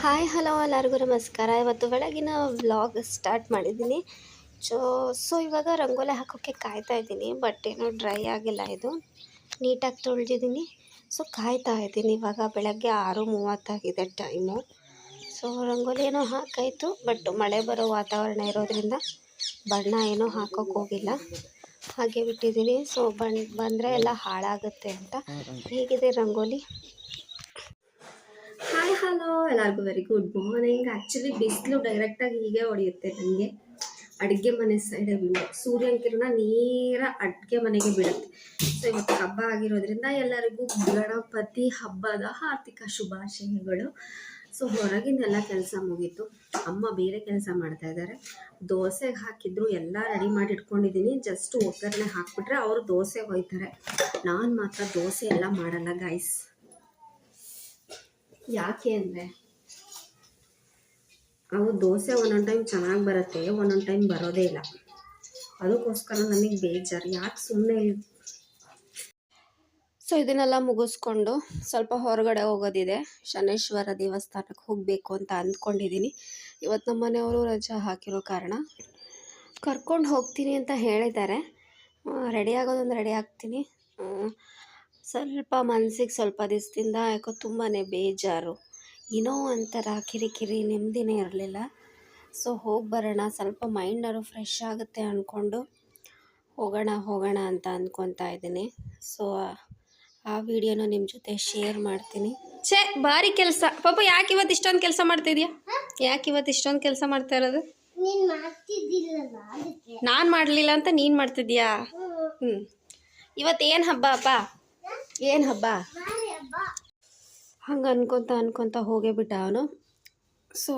Hi hello ಎಲ್ಲರಿಗೂ ನಮಸ್ಕಾರ. ಇವತ್ತು ಬೆಳಗಿನ ವ್ಲಾಗ್ ಸ್ಟಾರ್ಟ್ ಮಾಡಿದ್ದೀನಿ. ಸೊ ಇವಾಗ ರಂಗೋಲಿ ಹಾಕೋಕ್ಕೆ ಕಾಯ್ತಾ ಇದ್ದೀನಿ. ಬಟ್ ಏನೋ ಡ್ರೈ ಆಗಿಲ್ಲ, ಇದು ನೀಟಾಗಿ ತೊಳೆದಿದ್ದೀನಿ. ಸೊ ಕಾಯ್ತಾ ಇದ್ದೀನಿ. ಇವಾಗ ಬೆಳಗ್ಗೆ 6:30 ಟೈಮು. ಸೊ ರಂಗೋಲಿ ಏನೋ ಹಾಕಾಯಿತು, ಬಟ್ ಮಳೆ ಬರೋ ವಾತಾವರಣ ಇರೋದ್ರಿಂದ ಬಣ್ಣ ಏನೋ ಹಾಕೋಕ್ಕೆ ಹೋಗಿಲ್ಲ, ಹಾಗೆ ಬಿಟ್ಟಿದ್ದೀನಿ. ಸೊ ಬಂದರೆ ಎಲ್ಲ ಹಾಳಾಗುತ್ತೆ ಅಂತ. ಹೇಗಿದೆ ರಂಗೋಲಿ? ಹಾಯ್ ಹಲೋ ಎಲ್ಲರಿಗೂ ವೆರಿ ಗುಡ್ ಮಾರ್ನಿಂಗ್. ಆ್ಯಕ್ಚುಲಿ ಬಿಸಿಲು ಡೈರೆಕ್ಟಾಗಿ ಹೀಗೆ ಹೊಡೆಯುತ್ತೆ ನನಗೆ. ಅಡುಗೆ ಮನೆ ಸೈಡೆ ಸೂರ್ಯನ ಕಿರಣ ನೇರ ಅಡುಗೆ ಮನೆಗೆ ಬೀಳುತ್ತೆ. ಸೊ ಇವತ್ತು ಹಬ್ಬ ಆಗಿರೋದ್ರಿಂದ ಎಲ್ಲರಿಗೂ ಗಣಪತಿ ಹಬ್ಬದ ಆರ್ಥಿಕ ಶುಭಾಶಯಗಳು. ಸೊ ಹೊರಗಿಂದೆಲ್ಲ ಕೆಲಸ ಮುಗೀತು. ಅಮ್ಮ ಬೇರೆ ಕೆಲಸ ಮಾಡ್ತಾ ಇದ್ದಾರೆ. ದೋಸೆಗೆ ಹಾಕಿದ್ರು, ಎಲ್ಲ ರೆಡಿ ಮಾಡಿ ಇಟ್ಕೊಂಡಿದ್ದೀನಿ. ಜಸ್ಟ್ ಒಗ್ಗರಣೆ ಹಾಕ್ಬಿಟ್ರೆ ಅವರು ದೋಸೆ ಹೋಯ್ತಾರೆ. ನಾನು ಮಾತ್ರ ದೋಸೆ ಎಲ್ಲ ಮಾಡಲ್ಲ ಗೈಸ್. ಯಾಕೆ ಅಂದರೆ ಅವು ದೋಸೆ ಒಂದೊಂದು ಟೈಮ್ ಚೆನ್ನಾಗಿ ಬರುತ್ತೆ, ಒಂದೊಂದು ಟೈಮ್ ಬರೋದೇ ಇಲ್ಲ. ಅದಕ್ಕೋಸ್ಕರ ನನಗೆ ಬೇಜಾರು. ಯಾಕೆ ಸುಮ್ಮನೆ. ಸೊ ಇದನ್ನೆಲ್ಲ ಮುಗಿಸ್ಕೊಂಡು ಸ್ವಲ್ಪ ಹೊರಗಡೆ ಹೋಗೋದಿದೆ. ಶನೇಶ್ವರ ದೇವಸ್ಥಾನಕ್ಕೆ ಹೋಗಬೇಕು ಅಂತ ಅಂದ್ಕೊಂಡಿದ್ದೀನಿ. ಇವತ್ತು ನಮ್ಮ ಮನೆಯವರು ರಜೆ ಹಾಕಿರೋ ಕಾರಣ ಕರ್ಕೊಂಡು ಹೋಗ್ತೀನಿ ಅಂತ ಹೇಳಿದ್ದಾರೆ. ರೆಡಿ ಆಗೋದೊಂದು ರೆಡಿ ಆಗ್ತೀನಿ. ಸ್ವಲ್ಪ ಮನಸ್ಸಿಗೆ ಸ್ವಲ್ಪ ದಿವಸದಿಂದ ಯಾಕೋ ತುಂಬಾ ಬೇಜಾರು, ಏನೋ ಒಂಥರ ಕಿರಿಕಿರಿ, ನೆಮ್ಮದಿನೇ ಇರಲಿಲ್ಲ. ಸೊ ಹೋಗಿ ಬರೋಣ, ಸ್ವಲ್ಪ ಮೈಂಡರು ಫ್ರೆಶ್ ಆಗುತ್ತೆ ಅಂದ್ಕೊಂಡು ಹೋಗೋಣ ಅಂತ ಅಂದ್ಕೊತಾ ಇದ್ದೀನಿ. ಸೊ ಆ ವಿಡಿಯೋನ ನಿಮ್ಮ ಜೊತೆ ಶೇರ್ ಮಾಡ್ತೀನಿ. ಭಾರಿ ಕೆಲಸ ಪಾಪ. ಯಾಕೆ ಇವತ್ತು ಇಷ್ಟೊಂದು ಕೆಲಸ ಮಾಡ್ತಿದ್ಯಾ? ಯಾಕೆ ಇವತ್ತು ಇಷ್ಟೊಂದು ಕೆಲಸ ಮಾಡ್ತಾ ಇರೋದು? ನಾನು ಮಾಡಲಿಲ್ಲ ಅಂತ ನೀನು ಮಾಡ್ತಿದ್ಯಾ? ಇವತ್ತು ಏನು ಹಬ್ಬ ಅಪ್ಪ? ಏನು ಹಬ್ಬ? ಹಂಗೆ ಅನ್ಕೊತ ಹೋಗೇ ಬಿಟ್ಟ ಅವನು. ಸೊ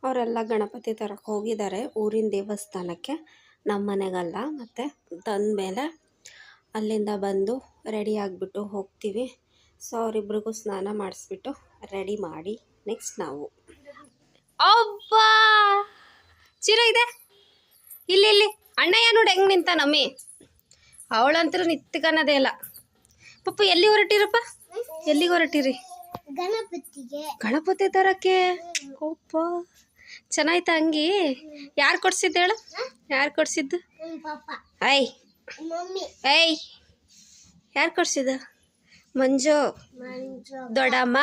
ಅವರೆಲ್ಲ ಗಣಪತಿ ತರಕ್ಕೆ ಹೋಗಿದ್ದಾರೆ ಊರಿನ ದೇವಸ್ಥಾನಕ್ಕೆ, ನಮ್ಮ ಮನೆಗಲ್ಲ. ಮತ್ತು ತಂದಮೇಲೆ ಅಲ್ಲಿಂದ ಬಂದು ರೆಡಿ ಆಗಿಬಿಟ್ಟು ಹೋಗ್ತೀವಿ. ಸೊ ಅವರಿಬ್ರಿಗೂ ಸ್ನಾನ ಮಾಡಿಸ್ಬಿಟ್ಟು ರೆಡಿ ಮಾಡಿ ನೆಕ್ಸ್ಟ್ ನಾವು. ಅಬ್ಬಾ ಚಿರ ಇದೆ ಇಲ್ಲಿ ಅಣ್ಣಯ್ಯ ನೋಡಿ ಹೆಂಗೆ ನಿಂತ ನಮ್ಮಿ. ಅವಳಂತರೂ ನಿತ್ಕನ್ನೋದೇ ಇಲ್ಲ. ಪಪ್ಪ ಎಲ್ಲಿ ಹೊರಟಿರಪ್ಪ? ಎಲ್ಲಿಗೆ ಹೊರಟಿರಿ? ಗಣಪತಿ ತರಕ್ಕೆ. ಓಪ್ಪ ಚೆನ್ನಾಯ್ತಾ ಅಂಗಿ? ಯಾರು ಕೊಡ್ಸಿದ್ದು ಹೇಳು? ಯಾರು ಕೊಡ್ಸಿದ್ದು? ಐ ಯಾರು ಕೊಡ್ಸಿದ್ದು? ಮಂಜು ದೊಡ್ಡಮ್ಮ.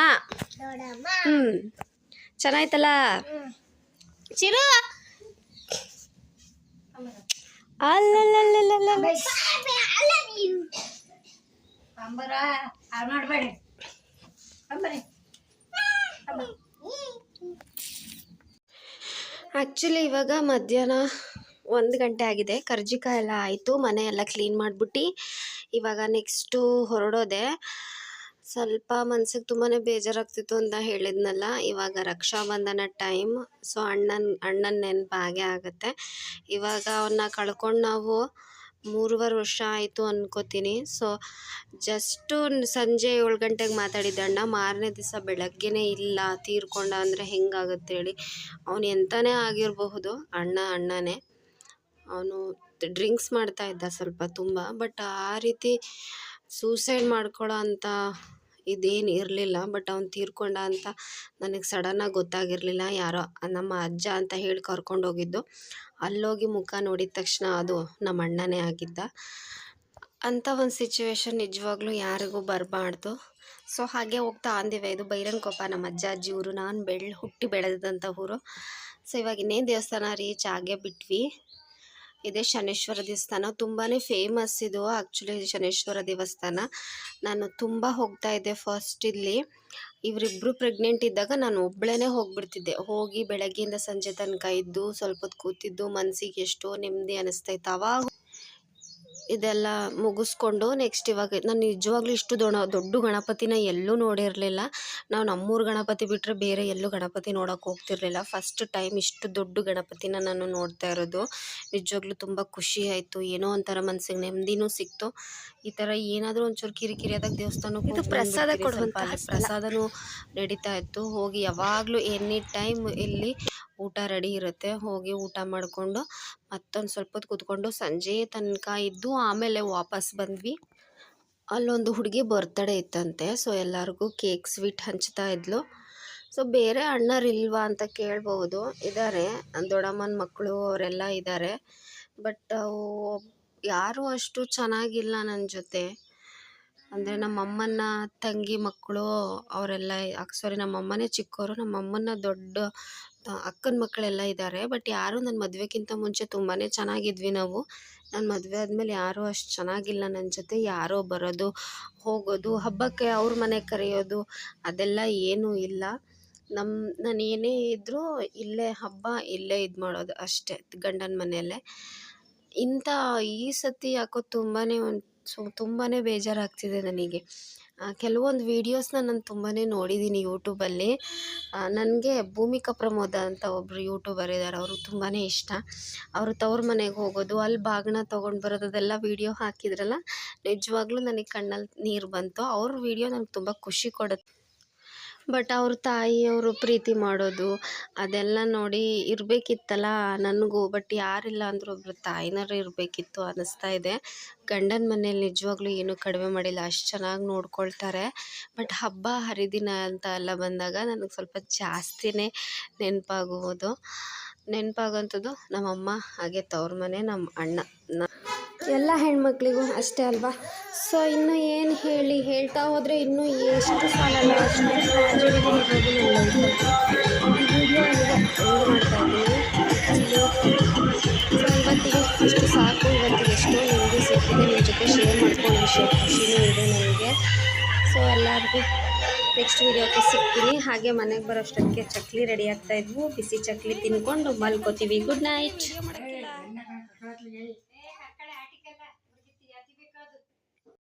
ಚೆನ್ನಾಯ್ತಲ್ಲ ಚಿರು? ಅಲ್ಲಲ್ಲ ಆ್ಯಕ್ಚುಲಿ ಇವಾಗ ಮಧ್ಯಾಹ್ನ 1 ಗಂಟೆ ಆಗಿದೆ. ಕರ್ಜಿಕಾಯಿ ಎಲ್ಲ ಆಯಿತು, ಮನೆ ಎಲ್ಲ ಕ್ಲೀನ್ ಮಾಡಿಬಿಟ್ಟು ಇವಾಗ ನೆಕ್ಸ್ಟು ಹೊರಡೋದೆ. ಸ್ವಲ್ಪ ಮನ್ಸಿಗೆ ತುಂಬಾ ಬೇಜಾರಾಗ್ತಿತ್ತು ಅಂತ ಹೇಳಿದ್ನಲ್ಲ. ಇವಾಗ ರಕ್ಷಾಬಂಧನ ಟೈಮ್. ಸೊ ಅಣ್ಣನ ನೆನಪು ಹಾಗೆ ಆಗುತ್ತೆ. ಇವಾಗ ಅವನ್ನ ಕಳ್ಕೊಂಡು ನಾವು 3.5 ವರ್ಷ ಆಯಿತು ಅನ್ಕೋತೀನಿ. ಸೊ ಜಸ್ಟು ಸಂಜೆ 7 ಗಂಟೆಗೆ ಮಾತಾಡಿದ್ದ ಅಣ್ಣ, ಮಾರನೇ ದಿವಸ ಬೆಳಗ್ಗೆನೇ ಇಲ್ಲ, ತೀರ್ಕೊಂಡ ಅಂದರೆ ಹೆಂಗಾಗುತ್ತೆ ಹೇಳಿ. ಅವನು ಎಂತನೇ ಆಗಿರಬಹುದು, ಅಣ್ಣನೇ. ಅವನು ಡ್ರಿಂಕ್ಸ್ ಮಾಡ್ತಾ ಇದ್ದ ಸ್ವಲ್ಪ ತುಂಬ. ಬಟ್ ಆ ರೀತಿ ಸೂಸೈಡ್ ಮಾಡ್ಕೊಳ್ಳೋ ಅಂಥ ಇದೇನು ಇರಲಿಲ್ಲ. ಬಟ್ ಅವ್ನು ತೀರ್ಕೊಂಡ ಅಂತ ನನಗೆ ಸಡನ್ನಾಗಿ ಗೊತ್ತಾಗಿರಲಿಲ್ಲ. ಯಾರೋ ನಮ್ಮ ಅಜ್ಜ ಅಂತ ಹೇಳಿ ಕರ್ಕೊಂಡೋಗಿದ್ದು. ಅಲ್ಲೋಗಿ ಮುಖ ನೋಡಿದ ತಕ್ಷಣ ಅದು ನಮ್ಮ ಅಣ್ಣನೇ ಆಗಿದ್ದ. ಅಂಥ ಒಂದು ಸಿಚುವೇಶನ್ ನಿಜವಾಗ್ಲೂ ಯಾರಿಗೂ ಬರಬಾರ್ದು. ಸೊ ಹಾಗೆ ಹೋಗ್ತಾ ಅಂದಿವೆ. ಇದು ಬೈರಂಕೊಪ್ಪ, ನಮ್ಮ ಅಜ್ಜ ಅಜ್ಜಿ ಊರು. ನಾನು ಹುಟ್ಟಿ ಬೆಳೆದಂಥ ಊರು. ಸೊ ಇವಾಗ ಇನ್ನೇನು ದೇವಸ್ಥಾನ ರೀಚ್ ಆಗೇ ಬಿಟ್ವಿ. ಇದೇ ಶನೇಶ್ವರ ದೇವಸ್ಥಾನ. ತುಂಬಾ ಫೇಮಸ್ ಇದು ಆ್ಯಕ್ಚುಲಿ ಶನೇಶ್ವರ ದೇವಸ್ಥಾನ. ನಾನು ತುಂಬ ಹೋಗ್ತಾ ಇದ್ದೆ ಫಸ್ಟ್. ಇಲ್ಲಿ ಇವರಿಬ್ಬರು ಪ್ರೆಗ್ನೆಂಟ್ ಇದ್ದಾಗ ನಾನು ಒಬ್ಬಳೇ ಹೋಗಿಬಿಡ್ತಿದ್ದೆ. ಹೋಗಿ ಬೆಳಗ್ಗೆಯಿಂದ ಸಂಜೆ ತನಕ ಇದ್ದು ಸ್ವಲ್ಪ ಹೊತ್ತು ಕೂತಿದ್ದು ಮನಸ್ಸಿಗೆ ಎಷ್ಟೋ ನೆಮ್ಮದಿ ಅನ್ನಿಸ್ತಾಯಿತ್ತು. ಅವಾಗ ಇದೆಲ್ಲ ಮುಗಿಸ್ಕೊಂಡು ನೆಕ್ಸ್ಟ್ ಇವಾಗ ನಾನು ನಿಜವಾಗ್ಲೂ ಇಷ್ಟು ದೊಡ್ಡ ಗಣಪತಿನ ಎಲ್ಲೂ ನೋಡಿರಲಿಲ್ಲ. ನಾವು ನಮ್ಮೂರು ಗಣಪತಿ ಬಿಟ್ಟರೆ ಬೇರೆ ಎಲ್ಲೂ ಗಣಪತಿ ನೋಡೋಕೆ ಹೋಗ್ತಿರ್ಲಿಲ್ಲ. ಫಸ್ಟ್ ಟೈಮ್ ಇಷ್ಟು ದೊಡ್ಡ ಗಣಪತಿನ ನಾನು ನೋಡ್ತಾ ಇರೋದು. ನಿಜವಾಗ್ಲೂ ತುಂಬ ಖುಷಿ ಆಯಿತು. ಏನೋ ಒಂಥರ ಮನಸ್ಸಿಗೆ ನೆಮ್ಮದಿನೂ ಸಿಕ್ತು. ಈ ಥರ ಏನಾದರೂ ಒಂಚೂರು ಕಿರಿಕಿರಿ ಆದಾಗ ದೇವಸ್ಥಾನಕ್ಕೆ ಇದು ಪ್ರಸಾದ ಕೊಡುವಂಥ ಪ್ರಸಾದನೂ ನಡೀತಾ ಇತ್ತು. ಹೋಗಿ ಯಾವಾಗಲೂ ಎನಿ ಟೈಮ್ ಇಲ್ಲಿ ಊಟ ರೆಡಿ ಇರುತ್ತೆ. ಹೋಗಿ ಊಟ ಮಾಡಿಕೊಂಡು ಮತ್ತೊಂದು ಸ್ವಲ್ಪ ಹೊತ್ತು ಕೂತ್ಕೊಂಡು ಸಂಜೆ ತನಕ ಇದ್ದು ಆಮೇಲೆ ವಾಪಸ್ ಬಂದ್ವಿ. ಅಲ್ಲೊಂದು ಹುಡುಗಿ ಬರ್ತ್ಡೇ ಇತ್ತಂತೆ. ಸೊ ಎಲ್ಲರಿಗೂ ಕೇಕ್ ಸ್ವೀಟ್ ಹಂಚ್ತಾ ಇದ್ಲು. ಸೊ ಬೇರೆ ಅಣ್ಣರಿಲ್ವಾ ಅಂತ ಕೇಳ್ಬೋದು. ಇದ್ದಾರೆ, ದೊಡ್ಡಮ್ಮನ ಮಕ್ಕಳು ಅವರೆಲ್ಲ ಇದ್ದಾರೆ. ಬಟ್ ಯಾರೂ ಅಷ್ಟು ಚೆನ್ನಾಗಿಲ್ಲ ನನ್ನ ಜೊತೆ. ಅಂದರೆ ನಮ್ಮಮ್ಮನ ತಂಗಿ ಮಕ್ಕಳು ಅವರೆಲ್ಲ, ಸಾರಿ ನಮ್ಮಮ್ಮನೇ ಚಿಕ್ಕವರು, ನಮ್ಮಮ್ಮನ ದೊಡ್ಡ ಅಕ್ಕನ ಮಕ್ಕಳೆಲ್ಲ ಇದ್ದಾರೆ. ಬಟ್ ಯಾರೂ ನನ್ನ ಮದುವೆಗಿಂತ ಮುಂಚೆ ತುಂಬಾ ಚೆನ್ನಾಗಿದ್ವಿ ನಾವು. ನನ್ನ ಮದುವೆ ಆದಮೇಲೆ ಯಾರೂ ಅಷ್ಟು ಚೆನ್ನಾಗಿಲ್ಲ ನನ್ನ ಜೊತೆ. ಯಾರೋ ಬರೋದು ಹೋಗೋದು, ಹಬ್ಬಕ್ಕೆ ಅವ್ರ ಮನೆಗೆ ಕರೆಯೋದು ಅದೆಲ್ಲ ಏನೂ ಇಲ್ಲ. ನಾನು ಏನೇ ಇದ್ದರೂ ಇಲ್ಲೇ ಹಬ್ಬ ಇಲ್ಲೇ ಇದು ಮಾಡೋದು ಅಷ್ಟೇ, ಗಂಡನ ಮನೆಯಲ್ಲೇ. ಈ ಸತಿ ಯಾಕೋ ತುಂಬಾ ಬೇಜಾರಾಗ್ತಿದೆ ನನಗೆ. ಕೆಲವೊಂದು ವೀಡಿಯೋಸ್ನ ನಾನು ತುಂಬಾ ನೋಡಿದ್ದೀನಿ ಯೂಟ್ಯೂಬಲ್ಲಿ. ನನಗೆ ಭೂಮಿಕಾ ಪ್ರಮೋದ ಅಂತ ಒಬ್ಬರು ಯೂಟ್ಯೂಬರ್ ಇದ್ದಾರೆ, ಅವರು ತುಂಬಾ ಇಷ್ಟ. ಅವರು ತವ್ರ ಮನೆಗೆ ಹೋಗೋದು, ಅಲ್ಲಿ ಬಾಗಿನ ತೊಗೊಂಡು ಬರೋದು, ಅದೆಲ್ಲ ವೀಡಿಯೋ ಹಾಕಿದ್ರಲ್ಲ, ನಿಜವಾಗ್ಲೂ ನನಗೆ ಕಣ್ಣಲ್ಲಿ ನೀರು ಬಂತು. ಅವ್ರ ವೀಡಿಯೋ ನನಗೆ ತುಂಬ ಖುಷಿ ಕೊಡುತ್ತೆ. ಬಟ್ ಅವ್ರ ತಾಯಿಯವರು ಪ್ರೀತಿ ಮಾಡೋದು ಅದೆಲ್ಲ ನೋಡಿ ಇರಬೇಕಿತ್ತಲ್ಲ ನನಗೂ. ಬಟ್ ಯಾರಿಲ್ಲ ಅಂದರೂ ಒಬ್ಬರು ತಾಯಿನಾರು ಇರಬೇಕಿತ್ತು ಅನ್ನಿಸ್ತಾ ಇದೆ. ಗಂಡನ ಮನೇಲಿ ನಿಜವಾಗ್ಲೂ ಏನೂ ಕಡಿಮೆ ಮಾಡಿಲ್ಲ, ಅಷ್ಟು ಚೆನ್ನಾಗಿ ನೋಡ್ಕೊಳ್ತಾರೆ. ಬಟ್ ಹಬ್ಬ ಹರಿದಿನ ಅಂತ ಎಲ್ಲ ಬಂದಾಗ ನನಗೆ ಸ್ವಲ್ಪ ಜಾಸ್ತಿನೇ ನೆನಪಾಗೋಂಥದ್ದು ನಮ್ಮಮ್ಮ, ಹಾಗೆ ತವ್ರ ಮನೆ, ನಮ್ಮ ಅಣ್ಣ. ಎಲ್ಲ ಹೆಣ್ಮಕ್ಳಿಗೂ ಅಷ್ಟೇ ಅಲ್ವಾ. ಸೊ ಇನ್ನು ಏನು ಹೇಳ್ತಾ ಹೋದರೆ ಇನ್ನೂ ಎಷ್ಟು ಸಾಲಲ್ಲ ಅಷ್ಟು ಟ್ರಾಜಿಡಿ ಇರ್ಬೋದು ನನ್ನ ವಿಡಿಯೋ ಮಾಡ್ತಾಯಿದ್ದೀನಿ. ಸೊ ಇವತ್ತಿಗೆ ಇಷ್ಟು ಸಾಕು. ಇವತ್ತಿಗೆ ಎಷ್ಟೋ ನಿಮಗೆ ಸಿಕ್ಕಿದೆ, ನಿಮ್ಮ ಜೊತೆ ಶೇರ್ ಮಾಡ್ಕೊಂಡು ಖುಷಿನೂ ಇದೆ ನನಗೆ. ಸೊ ಎಲ್ಲರಿಗೂ ನೆಕ್ಸ್ಟ್ ವೀಡಿಯೋಕ್ಕೆ ಸಿಗ್ತೀನಿ. ಹಾಗೆ ಮನೆಗೆ ಬರೋಷ್ಟೊತ್ತಿಗೆ ಚಕ್ಲಿ ರೆಡಿ ಆಗ್ತಾಯಿದ್ವು. ಬಿಸಿ ಚಕ್ಲಿ ತಿನ್ಕೊಂಡು ಮಲ್ಕೋತೀವಿ. Good night.